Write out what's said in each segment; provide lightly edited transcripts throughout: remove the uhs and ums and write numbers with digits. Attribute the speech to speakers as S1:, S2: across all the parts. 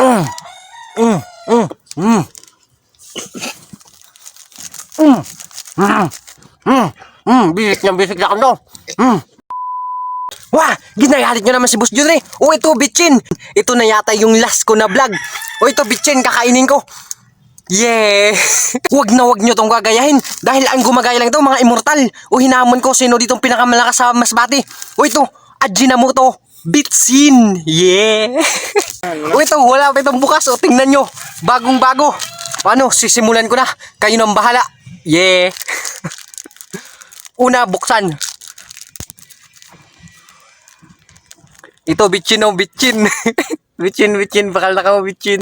S1: Mm, mm, mm, mm. Mm, mm, bisik na kano. Wah, ginagalit nyo naman si Boss Jun eh. O ito, bitchin. Ito na yata yung last ko na vlog. O ito, bitchin, kakainin ko. Yeah! Wag nyo tong gagayahin. Dahil ang gumagaya lang ito, mga immortal. O hinamon ko sino ditong pinakamalakas sa Masbate. O ito, Ajinomoto Bitchin. Yeah! O ito, wala pa itong bukas. O tingnan nyo, bagong bago. Ano, sisimulan ko na. Kayo nang bahala. Yeah! Una, buksan. Ito, bitchin o bitchin. Bitchin, bakal na ka mo, bitchin.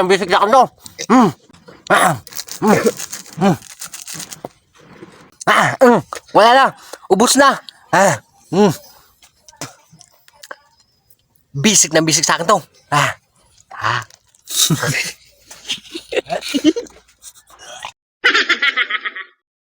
S1: Bisik na kano. Wala na. Ubus na. Bisik na bisik sa akin to.